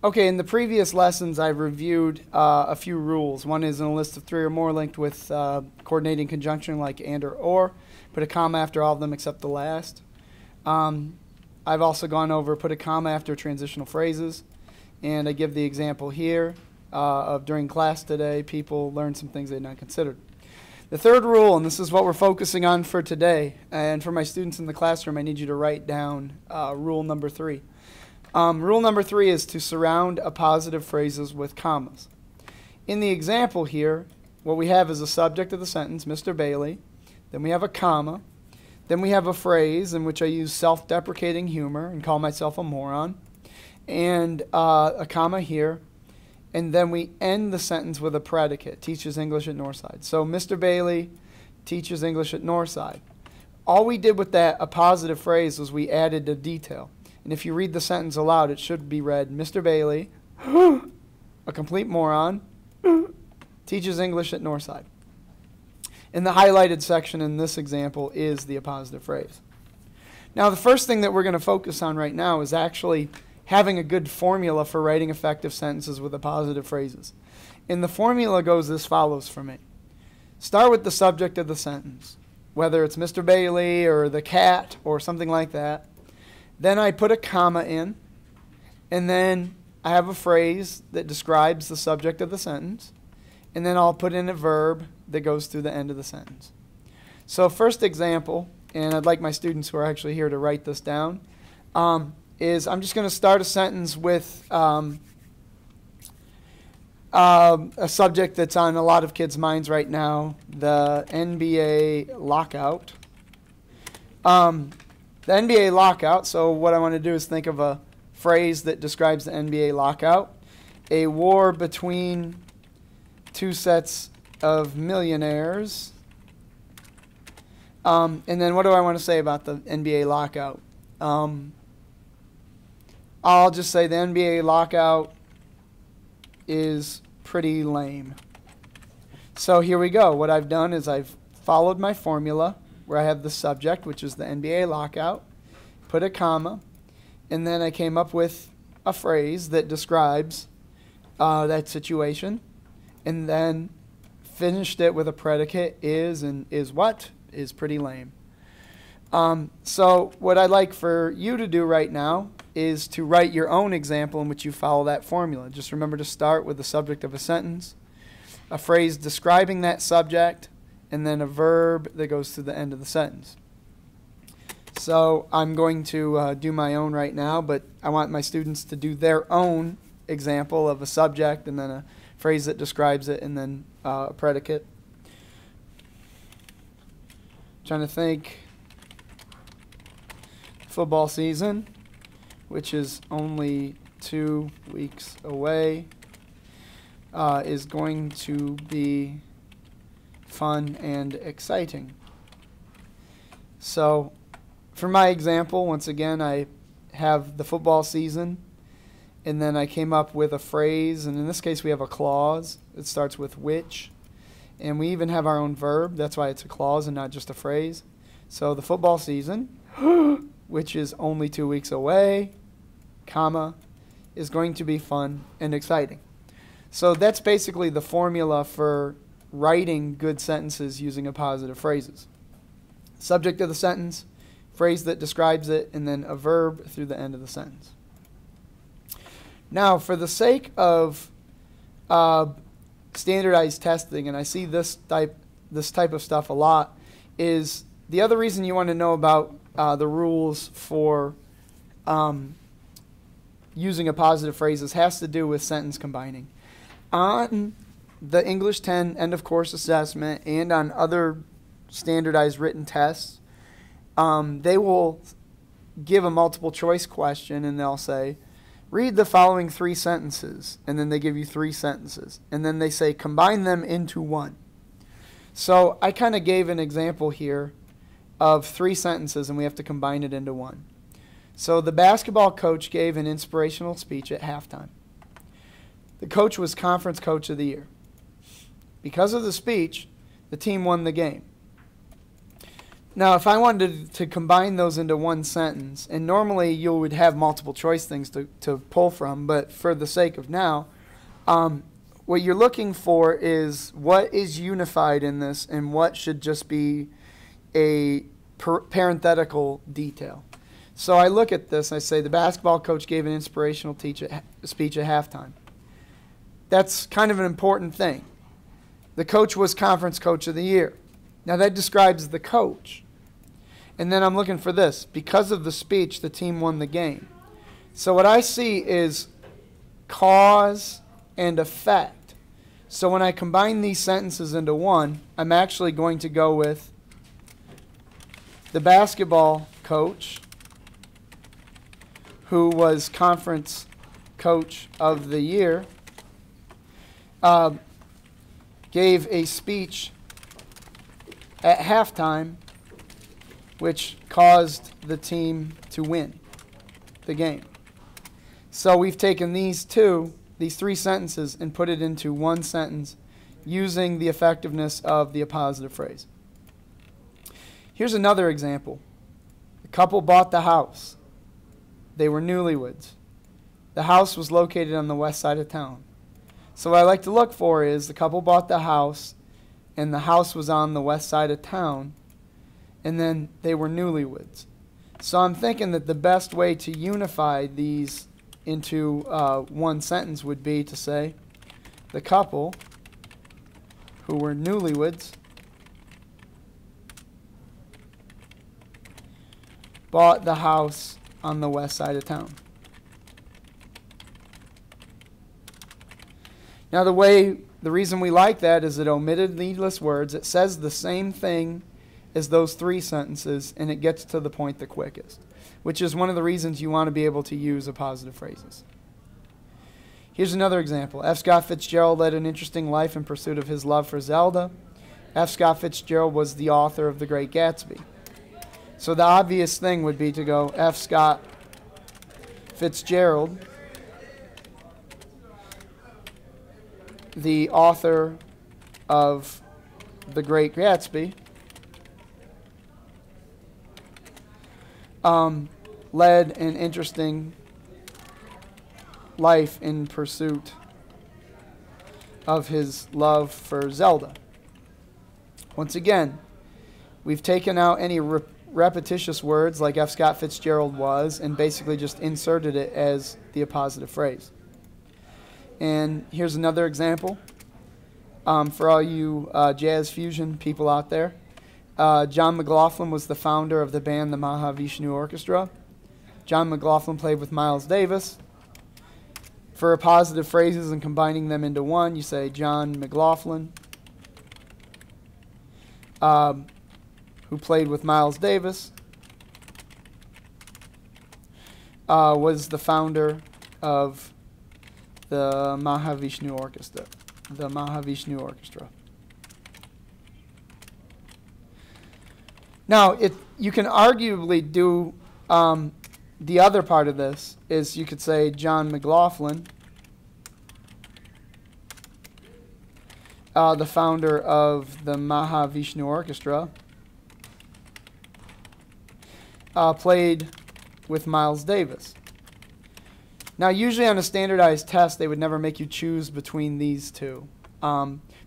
Okay, in the previous lessons, I've reviewed a few rules. One is in a list of 3 or more linked with coordinating conjunction like and or. Put a comma after all of them except the last. I've also gone over put a comma after transitional phrases. And I give the example here of during class today, people learned some things they had not considered. The third rule, and this is what we're focusing on for today, and for my students in the classroom, I need you to write down rule number 3. Rule number 3 is to surround appositive phrases with commas. In the example here, what we have is a subject of the sentence, Mr. Bailey. Then we have a comma. Then we have a phrase in which I use self-deprecating humor and call myself a moron. And a comma here. And then we end the sentence with a predicate, teaches English at Northside. So Mr. Bailey teaches English at Northside. All we did with that appositive phrase was we added a detail. And if you read the sentence aloud, it should be read, Mr. Bailey, a complete moron, teaches English at Northside. And the highlighted section in this example is the appositive phrase. Now, the first thing that we're going to focus on right now is actually having a good formula for writing effective sentences with appositive phrases. And the formula goes as follows for me. Start with the subject of the sentence, whether it's Mr. Bailey or the cat or something like that. Then I put a comma in, and then I have a phrase that describes the subject of the sentence, and then I'll put in a verb that goes through the end of the sentence. So first example, and I'd like my students who are actually here to write this down, is I'm just going to start a sentence with a subject that's on a lot of kids' minds right now, the NBA lockout. The NBA lockout, so what I want to do is think of a phrase that describes the NBA lockout. A war between 2 sets of millionaires. And then what do I want to say about the NBA lockout? I'll just say the NBA lockout is pretty lame. So here we go. What I've done is I've followed my formula where I have the subject, which is the NBA lockout, put a comma, and then I came up with a phrase that describes that situation, and then finished it with a predicate, is, and is what is pretty lame. So what I'd like for you to do right now is to write your own example in which you follow that formula. Just remember to start with the subject of a sentence, a phrase describing that subject, and then a verb that goes to the end of the sentence. So I'm going to do my own right now, but I want my students to do their own example of a subject and then a phrase that describes it and then a predicate. Trying to think. Football season, which is only 2 weeks away, is going to be fun and exciting. So for my example, once again, I have the football season, and then I came up with a phrase, and in this case we have a clause. It starts with which, and we even have our own verb. That's why it's a clause and not just a phrase. So the football season, which is only 2 weeks away, comma, is going to be fun and exciting. So that's basically the formula for writing good sentences using appositive phrases. Subject of the sentence, phrase that describes it, and then a verb through the end of the sentence. Now, for the sake of standardized testing, and I see this type of stuff a lot, is the other reason you want to know about the rules for using appositive phrases has to do with sentence combining. On the English 10 end of course assessment and on other standardized written tests, they will give a multiple choice question and they'll say, read the following 3 sentences, and then they give you 3 sentences, and then they say combine them into one. So I kind of gave an example here of 3 sentences and we have to combine it into one. So the basketball coach gave an inspirational speech at halftime. The coach was Conference Coach of the Year. Because of the speech, the team won the game. Now, if I wanted to combine those into one sentence, and normally you would have multiple choice things to pull from, but for the sake of now, what you're looking for is what is unified in this and what should just be a parenthetical detail. So I look at this, I say the basketball coach gave an inspirational speech at halftime. That's kind of an important thing. The coach was Conference Coach of the Year. Now that describes the coach. And then I'm looking for this. Because of the speech, the team won the game. So what I see is cause and effect. So when I combine these sentences into one, I'm actually going to go with the basketball coach, who was Conference Coach of the Year, gave a speech at halftime which caused the team to win the game. So we've taken these three sentences and put it into one sentence using the effectiveness of the appositive phrase. Here's another example. The couple bought the house. They were newlyweds. The house was located on the west side of town. So what I like to look for is the couple bought the house, and the house was on the west side of town, and then they were newlyweds. So I'm thinking that the best way to unify these into one sentence would be to say the couple who were newlyweds bought the house on the west side of town. Now the reason we like that is it omitted needless words. It says the same thing as those three sentences, and it gets to the point the quickest, which is one of the reasons you want to be able to use appositive phrases. Here's another example. F. Scott Fitzgerald led an interesting life in pursuit of his love for Zelda. F. Scott Fitzgerald was the author of The Great Gatsby. So the obvious thing would be to go F. Scott Fitzgerald, the author of The Great Gatsby, led an interesting life in pursuit of his love for Zelda. Once again, we've taken out any repetitious words like F. Scott Fitzgerald was and basically just inserted it as the appositive phrase. And here's another example for all you jazz fusion people out there. John McLaughlin was the founder of the band the Mahavishnu Orchestra. John McLaughlin played with Miles Davis. For appositive phrases and combining them into one, you say John McLaughlin, who played with Miles Davis, was the founder of the Mahavishnu Orchestra. The Mahavishnu Orchestra. Now, you can arguably do the other part of this is you could say John McLaughlin, the founder of the Mahavishnu Orchestra, played with Miles Davis. Now, usually on a standardized test, they would never make you choose between these two.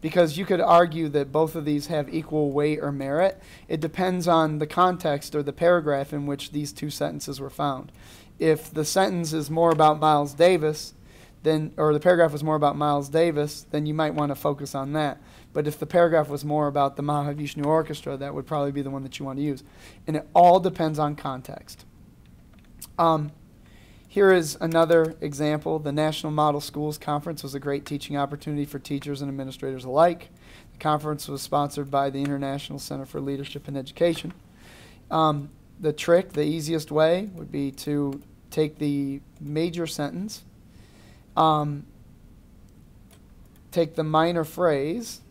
Because you could argue that both of these have equal weight or merit. It depends on the context or the paragraph in which these two sentences were found. If the sentence is more about Miles Davis, or the paragraph was more about Miles Davis, then you might want to focus on that. But if the paragraph was more about the Mahavishnu Orchestra, that would probably be the one that you want to use. And it all depends on context. Here is another example. The National Model Schools Conference was a great teaching opportunity for teachers and administrators alike. The conference was sponsored by the International Center for Leadership and Education. The trick, the easiest way, would be to take the major sentence, take the minor phrase,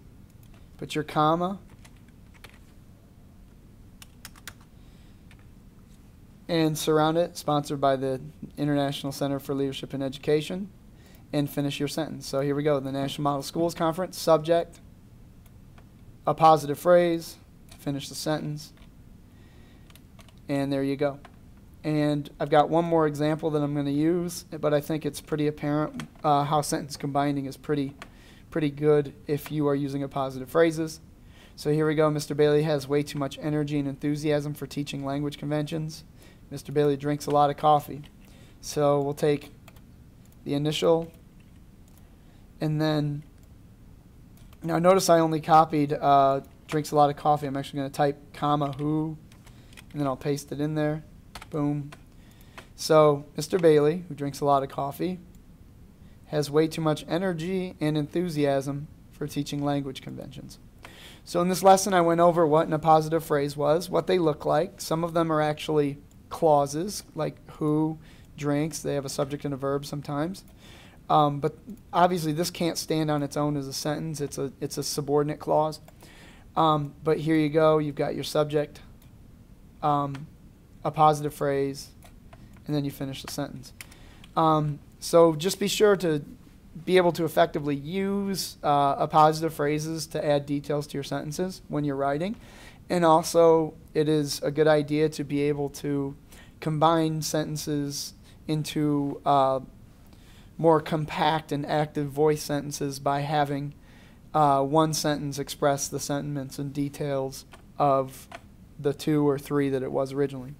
put your comma, and surround it, sponsored by the International Center for Leadership and Education, and finish your sentence. So here we go. The National Model Schools Conference, subject, a positive phrase, finish the sentence, And there you go. And I've got one more example that I'm going to use, but I think it's pretty apparent how sentence combining is pretty good if you are using appositive phrases. So here we go. Mr. Bailey has way too much energy and enthusiasm for teaching language conventions. Mr. Bailey drinks a lot of coffee. So we'll take the initial, and then, now notice I only copied drinks a lot of coffee. I'm actually going to type comma who, and then I'll paste it in there. Boom. So Mr. Bailey, who drinks a lot of coffee, has way too much energy and enthusiasm for teaching language conventions. So in this lesson, I went over what an appositive phrase was, what they look like. Some of them are actually clauses, like who drinks. They have a subject and a verb sometimes. But obviously, this can't stand on its own as a sentence. It's a subordinate clause. But here you go. You've got your subject, a positive phrase, and then you finish the sentence. So just be sure to be able to effectively use appositive phrases to add details to your sentences when you're writing. And also, it is a good idea to be able to combine sentences into more compact and active voice sentences by having one sentence express the sentiments and details of the two or three that it was originally.